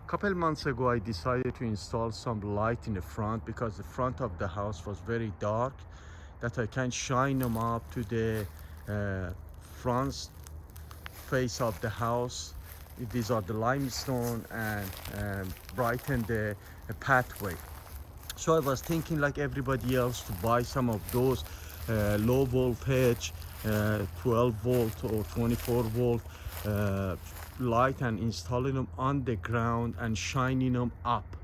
Couple months ago, I decided to install some light in the front because the front of the house was very dark, that I can shine them up to the front face of the house. These are the limestone and brighten the pathway. So I was thinking, like everybody else, to buy some of those low voltage 12 volt or 24 volt light and installing them on the ground and shining them up.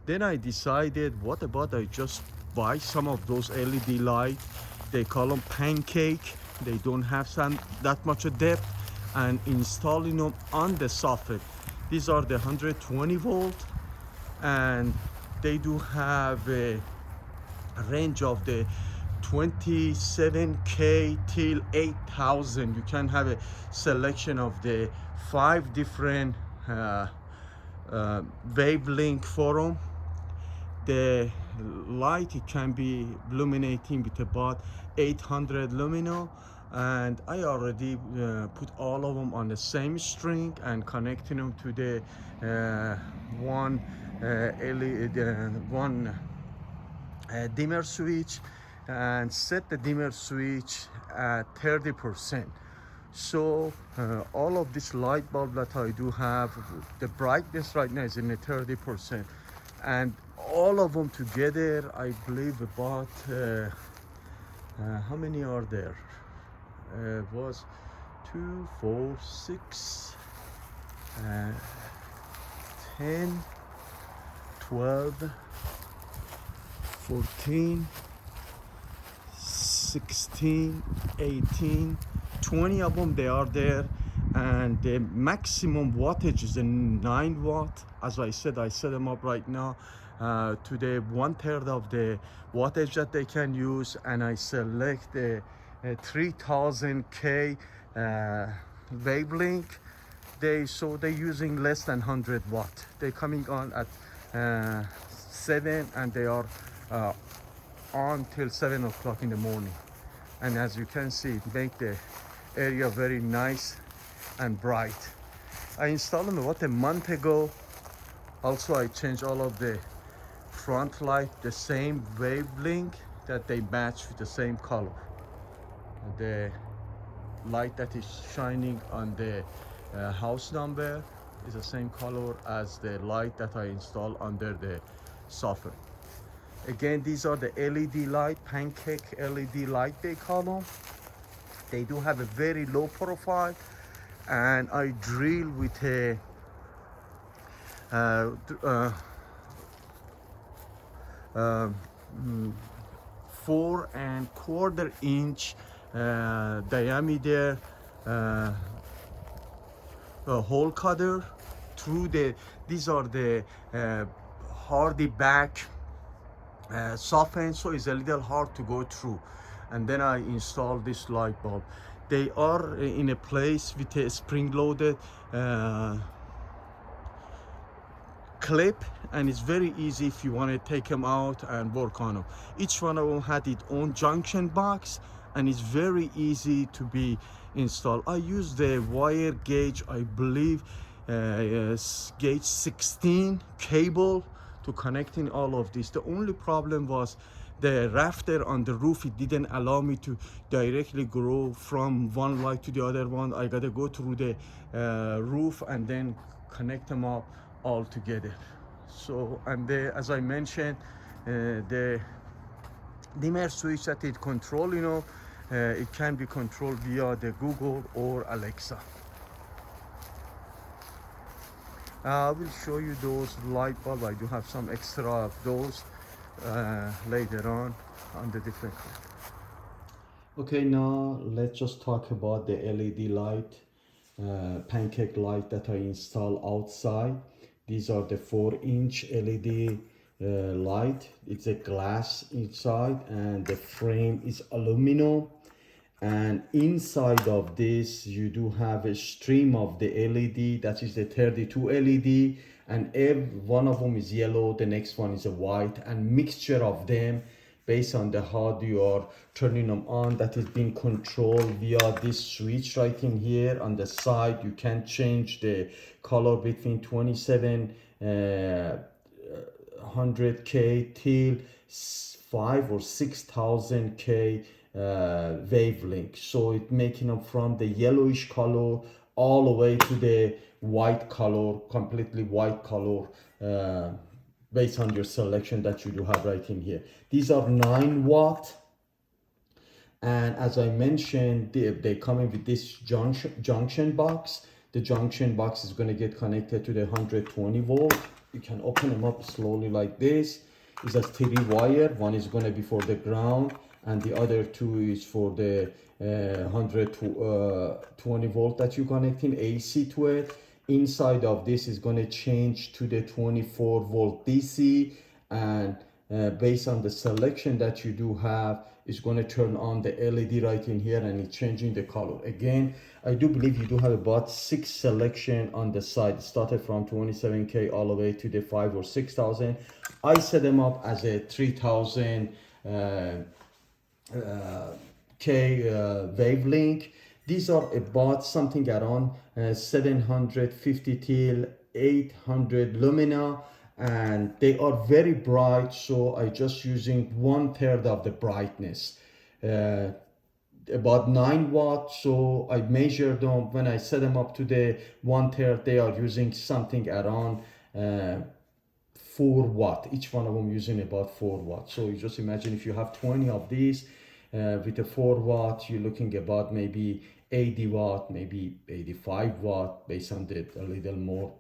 Then I decided, what about I just buy some of those LED light. They call them pancake. They don't have that much depth, and installing them on the soffit. These are the 120 volt, and they do have a range of the 27K till 8,000. You can have a selection of the 5 different wavelength for them. The light, it can be illuminating with about 800 lumino, and I already put all of them on the same string and connecting them to the one LED, one dimmer switch, and set the dimmer switch at 30%. So all of this light bulb that I do have, the brightness right now is in the 30%, and all of them together, I believe about how many are there? Was 2, 4, 6, 10, 12, 14, 16, 18, 20 of them, they are there, and the maximum wattage is a 9 watt. As I said, I set them up right now to the 1/3 of the wattage that they can use, and I select the 3000K wavelength. So they're using less than 100 watt. They're coming on at 7, and they are on till 7 o'clock in the morning. And as you can see, it make the area very nice and bright. I installed them about a month ago. Also, I changed all of the front light the same wavelength, that they match with the same color. The light that is shining on the house number is the same color as the light that I installed under the soffit. Again, these are the LED light, pancake LED light they call them. They do have a very low profile, and I drill with a 4¼ inch diameter hole cutter through these are the hardy back soften, so it's a little hard to go through. And then I install this light bulb. They are in a place with a spring-loaded clip, and it's very easy if you want to take them out and work on them. Each one of them had its own junction box, and it's very easy to be installed. I use the wire gauge, I believe gauge 16 cable to connecting all of this. The only problem was the rafter on the roof. It didn't allow me to directly go from one light to the other one. I gotta go through the roof and then connect them up all together. So, and as I mentioned, the dimmer switch that it control, it can be controlled via the Google or Alexa. I will show you those light bulbs. I do have some extra of those later on the different color. Okay, now let's just talk about the LED light, pancake light that I install outside. These are the 4-inch LED light. It's a glass inside, and the frame is aluminum. And inside of this, you do have a stream of the LED. That is the 32 LED, and every one of them is yellow. The next one is a white, and mixture of them based on the how you are turning them on. That is being controlled via this switch right in here on the side. You can change the color between 2700K till 5 or 6000K wavelength. So it making them from the yellowish color all the way to the white color, completely white color, based on your selection that you do have right in here. These are 9 watt, and as I mentioned, they come in with this junction box. The junction box is going to get connected to the 120 volt. You can open them up slowly like this. It's a 3 wire. One is going to be for the ground, and the other 2 is for the 120 volt that you're connecting AC to it. Inside of this is going to change to the 24 volt DC, and based on the selection that you do have, it's going to turn on the LED right in here, and it's changing the color. Again, I do believe you do have about 6 selection on the side. It started from 27K all the way to the 5 or 6,000. I set them up as a 3,000 K wavelength. These are about something around 750 till 800 lumina, and they are very bright, so I just using 1/3 of the brightness, about 9 watts. So I measured them. When I set them up to the 1/3, they are using something around 4 watt. Each one of them using about 4 watts. So you just imagine if you have 20 of these with a 4 watt, you're looking about maybe 80 watt, maybe 85 watt, based on the a little more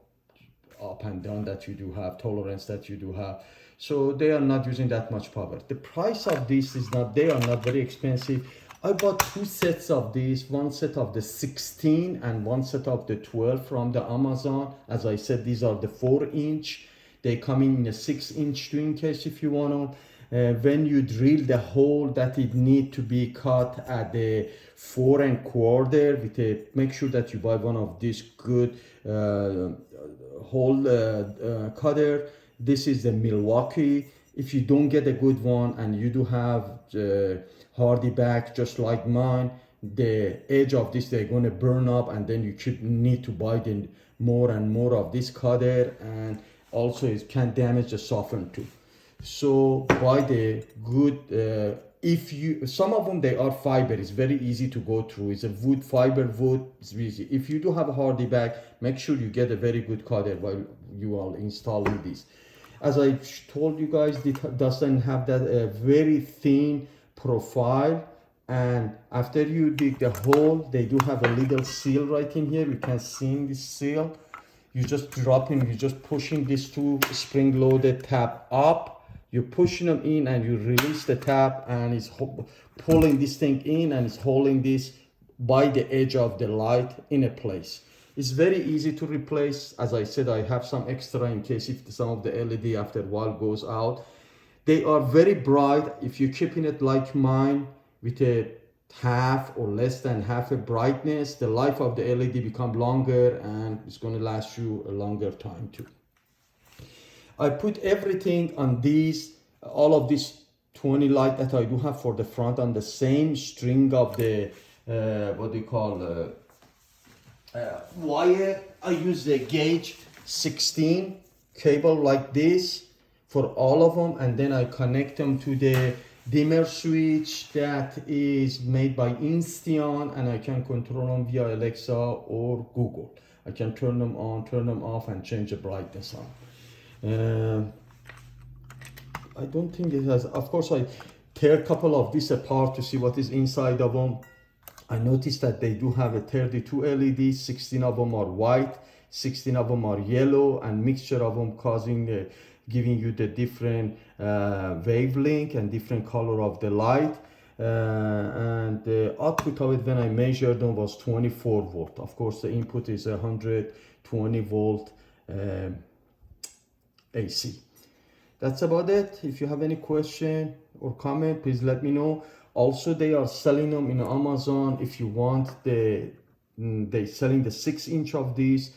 up and down that you do have, tolerance that you do have. So they are not using that much power. The price of this is not, they are not very expensive. I bought 2 sets of these, one set of the 16 and one set of the 12 from the Amazon. As I said, these are the 4-inch. They come in a 6-inch too, in case if you want to. When you drill the hole that it need to be cut at the 4 1/4 with a, make sure that you buy one of these good hole cutter. This is the Milwaukee. If you don't get a good one and you do have hardy back just like mine, the edge of this they're going to burn up, and then you need to buy the more and more of this cutter, and also it can damage the soffit too. So buy the good, if you, some of them they are fiber, it's very easy to go through. It's a wood, fiber wood, it's easy. If you do have a hardy bag, make sure you get a very good cutter while you are installing this. As I told you guys, it doesn't have that very thin profile, and after you dig the hole, they do have a little seal right in here. You can see this seal. You just dropping, you just pushing these 2 spring-loaded tab up. You're pushing them in, and you release the tab, and it's pulling this thing in, and it's holding this by the edge of the light in a place. It's very easy to replace. As I said, I have some extra in case if some of the LED after a while goes out. They are very bright. If you're keeping it like mine with a half or less than half a brightness, the life of the LED become longer, and it's going to last you a longer time too. I put everything on these, all of these 20 light that I do have for the front on the same string of the what do you call wire. I use the gauge 16 cable like this for all of them, and then I connect them to the dimmer switch that is made by Insteon, and I can control them via Alexa or Google. I can turn them on, turn them off, and change the brightness on. I don't think it has, of course I tear a couple of these apart to see what is inside of them. I noticed that they do have a 32 LEDs, 16 of them are white, 16 of them are yellow, and mixture of them causing giving you the different wavelength and different color of the light. And the output of it when I measured them was 24 volt. Of course the input is 120 volt AC. That's about it. If you have any question or comment, please let me know. Also, they are selling them in Amazon. If you want, they're selling the 6-inch of these,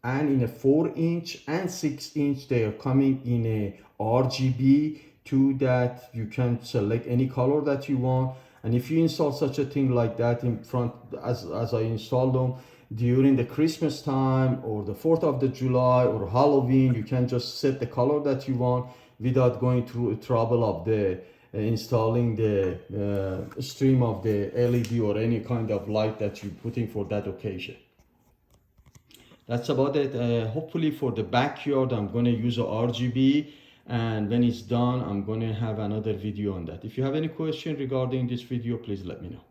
and in a 4-inch and 6-inch. They are coming in a RGB to that, you can select any color that you want. And if you install such a thing like that in front, as I installed them during the Christmas time or the 4th of the July or Halloween, you can just set the color that you want without going through trouble of the installing the stream of the LED or any kind of light that you're putting for that occasion. That's about it. Hopefully for the backyard, I'm going to use a RGB, and when it's done, I'm going to have another video on that. If you have any question regarding this video, please let me know.